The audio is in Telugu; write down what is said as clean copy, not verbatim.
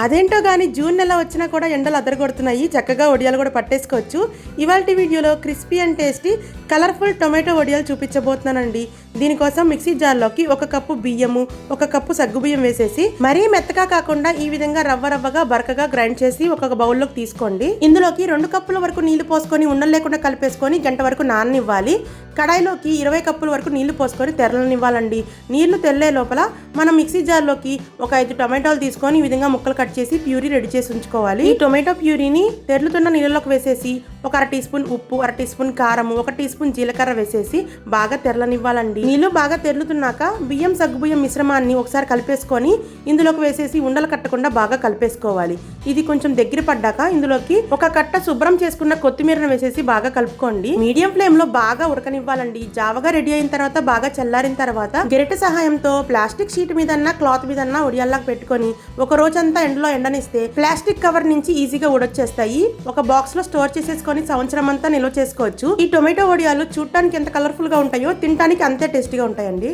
అదేంటో కానీ జూన్ నెల వచ్చినా కూడా ఎండలు అదరగొడుతున్నాయి. చక్కగా వడియాలు కూడా పట్టేసుకోవచ్చు. ఇవాల్టి వీడియోలో crispy and tasty colourful tomato వడియాలు చూపించబోతున్నానండి. దీనికోసం మిక్సీ జార్లోకి 1 కప్పు బియ్యము, 1 కప్పు సగ్గుబియ్యం వేసేసి మరీ మెత్తగా కాకుండా ఈ విధంగా రవ్వగా బరకగా గ్రైండ్ చేసి ఒక బౌల్లోకి తీసుకోండి. ఇందులోకి 2 కప్పుల వరకు నీళ్లు పోసుకొని ఉండలు లేకుండా కలిపేసుకొని గంట వరకు నాననివ్వాలి. కడాయిలోకి 20 కప్పుల వరకు నీళ్లు పోసుకొని తెరలనివ్వాలండి. నీళ్లు తెల్లే లోపల మనం మిక్సీ జార్లోకి ఒక 5 టొమాటోలు తీసుకొని ఈ విధంగా ముక్కలు కట్ చేసి ప్యూరీ రెడీ చేసి ఉంచుకోవాలి. ఈ టొమాటో ప్యూరీని తెరులుతున్న నీళ్ళలోకి వేసేసి ఒక 1/2 టీ స్పూన్ ఉప్పు, 1/2 టీ స్పూన్ కారం, 1 టీ స్పూన్ జీలకర్ర వేసేసి బాగా తెరలనివ్వాలండి. నీళ్లు బాగా తెరులుతున్నాక బియ్యం సగ్గుబియ్యం మిశ్రమాన్ని ఒకసారి కలిపేసుకొని ఇందులోకి వేసేసి ఉండలు కట్టకుండా బాగా కలిపేసుకోవాలి. ఇది కొంచెం దగ్గర పడ్డాక ఇందులోకి ఒక కట్ట శుభ్రం చేసుకున్న కొత్తిమీరను వేసేసి బాగా కలుపుకోండి. మీడియం ఫ్లేమ్ లో బాగా ఉడకనివ్వాలండి. జావగా రెడీ అయిన తర్వాత బాగా చల్లారిన తర్వాత గరిటె సహాయంతో ప్లాస్టిక్ షీట్ మీదన్నా క్లాత్ మీదన్నా వడియాల్లాగా పెట్టుకొని ఒక రోజంతా ఎండలో ఎండనిస్తే ప్లాస్టిక్ కవర్ నుంచి ఈజీగా ఊడొచ్చేస్తాయి. ఒక బాక్స్ లో స్టోర్ చేసేసుకొని సంవత్సరం అంతా నిల్వ చేసుకోవచ్చు. ఈ టొమాటో వడియాలు చూడటానికి ఎంత కలర్ఫుల్ గా ఉంటాయో తినడానికి అంతే టేస్టీగా ఉంటాయండి.